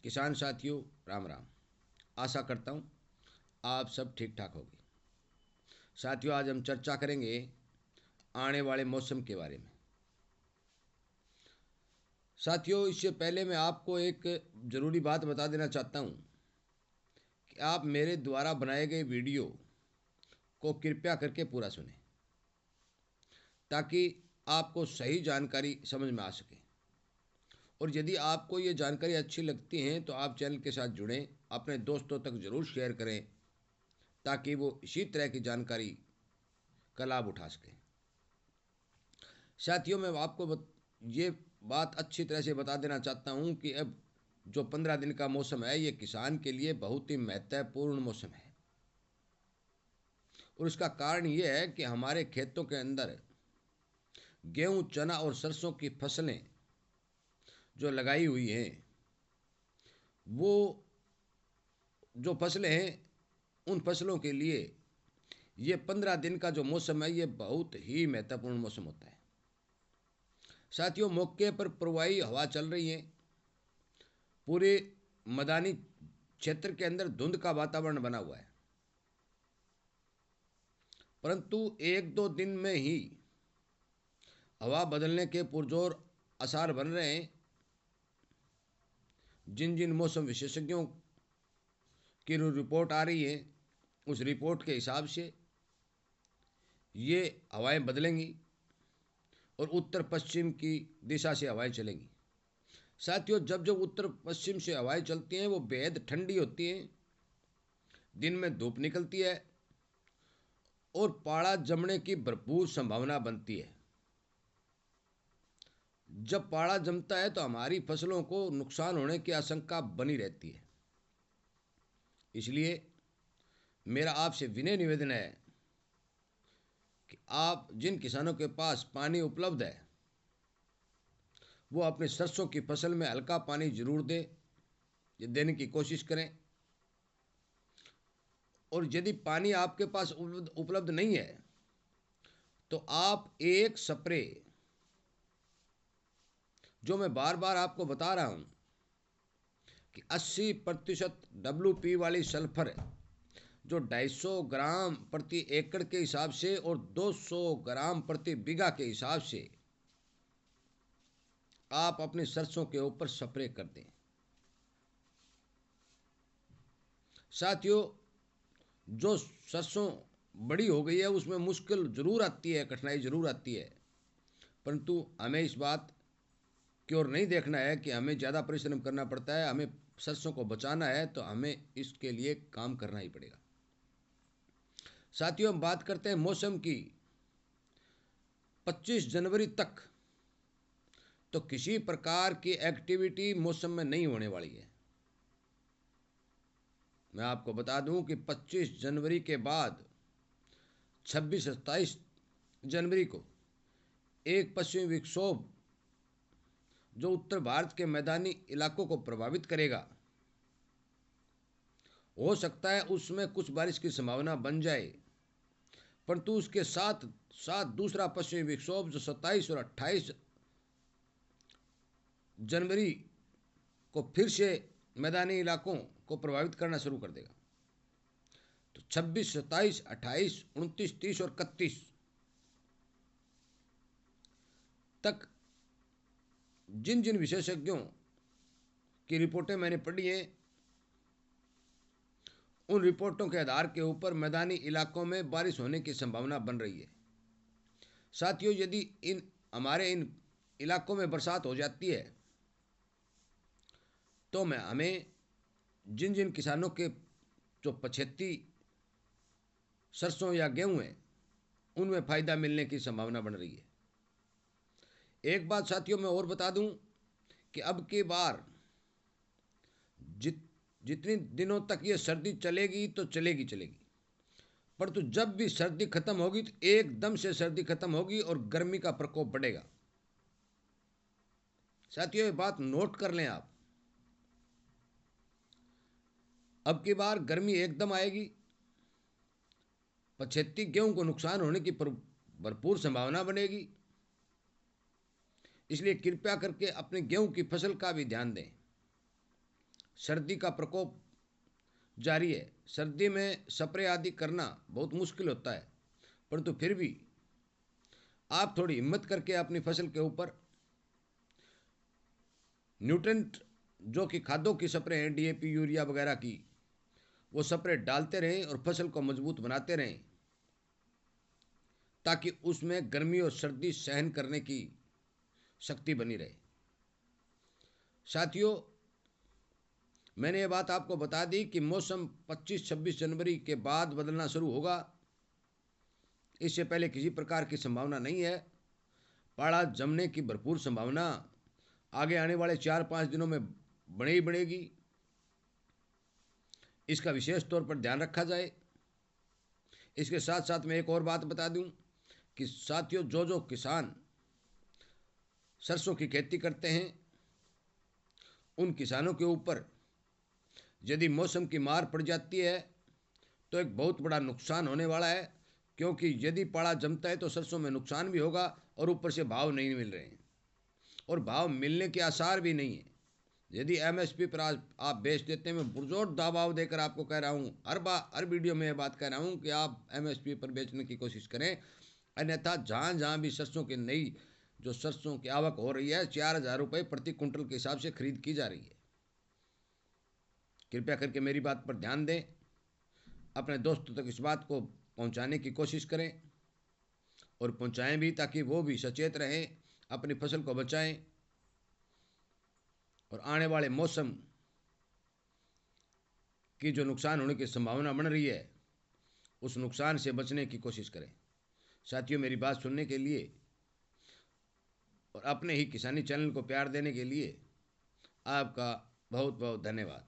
किसान साथियों, राम राम। आशा करता हूँ आप सब ठीक ठाक होंगे। साथियों, आज हम चर्चा करेंगे आने वाले मौसम के बारे में। साथियों, इससे पहले मैं आपको एक ज़रूरी बात बता देना चाहता हूँ कि आप मेरे द्वारा बनाए गए वीडियो को कृपया करके पूरा सुनें, ताकि आपको सही जानकारी समझ में आ सके। और यदि आपको ये जानकारी अच्छी लगती है तो आप चैनल के साथ जुड़ें, अपने दोस्तों तक ज़रूर शेयर करें, ताकि वो इसी तरह की जानकारी का लाभ उठा सकें। साथियों, मैं आपको ये बात अच्छी तरह से बता देना चाहता हूँ कि अब जो 15 दिन का मौसम है, ये किसान के लिए बहुत ही महत्वपूर्ण मौसम है। और इसका कारण ये है कि हमारे खेतों के अंदर गेहूं, चना और सरसों की फसलें जो लगाई हुई हैं, वो जो फसलें हैं, उन फसलों के लिए ये 15 दिन का जो मौसम है, ये बहुत ही महत्वपूर्ण मौसम होता है। साथियों, मौके पर प्रवाही हवा चल रही है। पूरे मैदानी क्षेत्र के अंदर धुंध का वातावरण बना हुआ है, परंतु एक दो दिन में ही हवा बदलने के पुरजोर आसार बन रहे हैं। जिन जिन मौसम विशेषज्ञों की रिपोर्ट आ रही है, उस रिपोर्ट के हिसाब से ये हवाएं बदलेंगी और उत्तर पश्चिम की दिशा से हवाएं चलेंगी। साथियों, जब जब उत्तर पश्चिम से हवाएं चलती हैं, वो बेहद ठंडी होती हैं। दिन में धूप निकलती है और पाला जमने की भरपूर संभावना बनती है। जब पाला जमता है तो हमारी फसलों को नुकसान होने की आशंका बनी रहती है। इसलिए मेरा आपसे विनय निवेदन है कि आप जिन किसानों के पास पानी उपलब्ध है, वो अपने सरसों की फसल में हल्का पानी जरूर दें, ये देने की कोशिश करें। और यदि पानी आपके पास उपलब्ध नहीं है तो आप एक स्प्रे, जो मैं बार बार आपको बता रहा हूं कि 80% WP वाली सल्फर, जो 250 ग्राम प्रति एकड़ के हिसाब से और 200 ग्राम प्रति बीघा के हिसाब से आप अपनी सरसों के ऊपर स्प्रे कर दें। साथियों, जो सरसों बड़ी हो गई है, उसमें मुश्किल ज़रूर आती है, कठिनाई ज़रूर आती है, परंतु हमें इस बात की ओर नहीं देखना है कि हमें ज़्यादा परिश्रम करना पड़ता है। हमें सरसों को बचाना है तो हमें इसके लिए काम करना ही पड़ेगा। साथियों, हम बात करते हैं मौसम की। 25 जनवरी तक तो किसी प्रकार की एक्टिविटी मौसम में नहीं होने वाली है। मैं आपको बता दूं कि 25 जनवरी के बाद 26-27 जनवरी को एक पश्चिमी विक्षोभ जो उत्तर भारत के मैदानी इलाकों को प्रभावित करेगा, हो सकता है उसमें कुछ बारिश की संभावना बन जाए, परंतु उसके साथ साथ दूसरा पश्चिमी विक्षोभ जो 27 और 28 जनवरी को फिर से मैदानी इलाकों को प्रभावित करना शुरू कर देगा। तो 26, 27, 28, 29, 30 और 31 तक जिन जिन विशेषज्ञों की रिपोर्टें मैंने पढ़ी हैं, उन रिपोर्टों के आधार के ऊपर मैदानी इलाकों में बारिश होने की संभावना बन रही है। साथियों, यदि हमारे इन इलाकों में बरसात हो जाती है तो हमें जिन जिन किसानों के जो पछेती सरसों या गेहूं हैं, उनमें फ़ायदा मिलने की संभावना बन रही है। एक बात साथियों मैं और बता दूं कि अब की बार जितनी दिनों तक ये सर्दी चलेगी तो चलेगी चलेगी, पर तो जब भी सर्दी खत्म होगी तो एकदम से सर्दी खत्म होगी और गर्मी का प्रकोप बढ़ेगा। साथियों, ये बात नोट कर लें आप। अब की बार गर्मी एकदम आएगी, पछेती गेहूं को नुकसान होने की भरपूर संभावना बनेगी। इसलिए कृपया करके अपने गेहूं की फसल का भी ध्यान दें। सर्दी का प्रकोप जारी है। सर्दी में स्प्रे आदि करना बहुत मुश्किल होता है, परंतु फिर भी आप थोड़ी हिम्मत करके अपनी फसल के ऊपर न्यूट्रेंट जो कि खादों की स्प्रे हैं, डीएपी, यूरिया वगैरह की, वो स्प्रे डालते रहें और फसल को मजबूत बनाते रहें, ताकि उसमें गर्मी और सर्दी सहन करने की शक्ति बनी रहे। साथियों, मैंने ये बात आपको बता दी कि मौसम 25-26 जनवरी के बाद बदलना शुरू होगा। इससे पहले किसी प्रकार की संभावना नहीं है। पाला जमने की भरपूर संभावना आगे आने वाले 4-5 दिनों में बनी ही बनेगी। इसका विशेष तौर पर ध्यान रखा जाए। इसके साथ साथ मैं एक और बात बता दूं कि साथियों, जो जो किसान सरसों की खेती करते हैं, उन किसानों के ऊपर यदि मौसम की मार पड़ जाती है तो एक बहुत बड़ा नुकसान होने वाला है, क्योंकि यदि पाला जमता है तो सरसों में नुकसान भी होगा और ऊपर से भाव नहीं मिल रहे हैं और भाव मिलने के आसार भी नहीं है। यदि एमएसपी पर आज आप बेच देते हैं, मैं पुरजोर दबाव देकर आपको कह रहा हूँ, हर वीडियो में ये बात कह रहा हूँ कि आप एमएसपी पर बेचने की कोशिश करें। अन्यथा जहाँ जहाँ भी सरसों की नई जो सरसों की आवक हो रही है, 4,000 रुपये प्रति कुंटल के हिसाब से खरीद की जा रही है। कृपया करके मेरी बात पर ध्यान दें, अपने दोस्तों तक इस बात को पहुंचाने की कोशिश करें और पहुंचाएं भी, ताकि वो भी सचेत रहें, अपनी फसल को बचाएं और आने वाले मौसम की जो नुकसान होने की संभावना बन रही है, उस नुकसान से बचने की कोशिश करें। साथियों, मेरी बात सुनने के लिए और अपने ही किसानी चैनल को प्यार देने के लिए आपका बहुत बहुत धन्यवाद।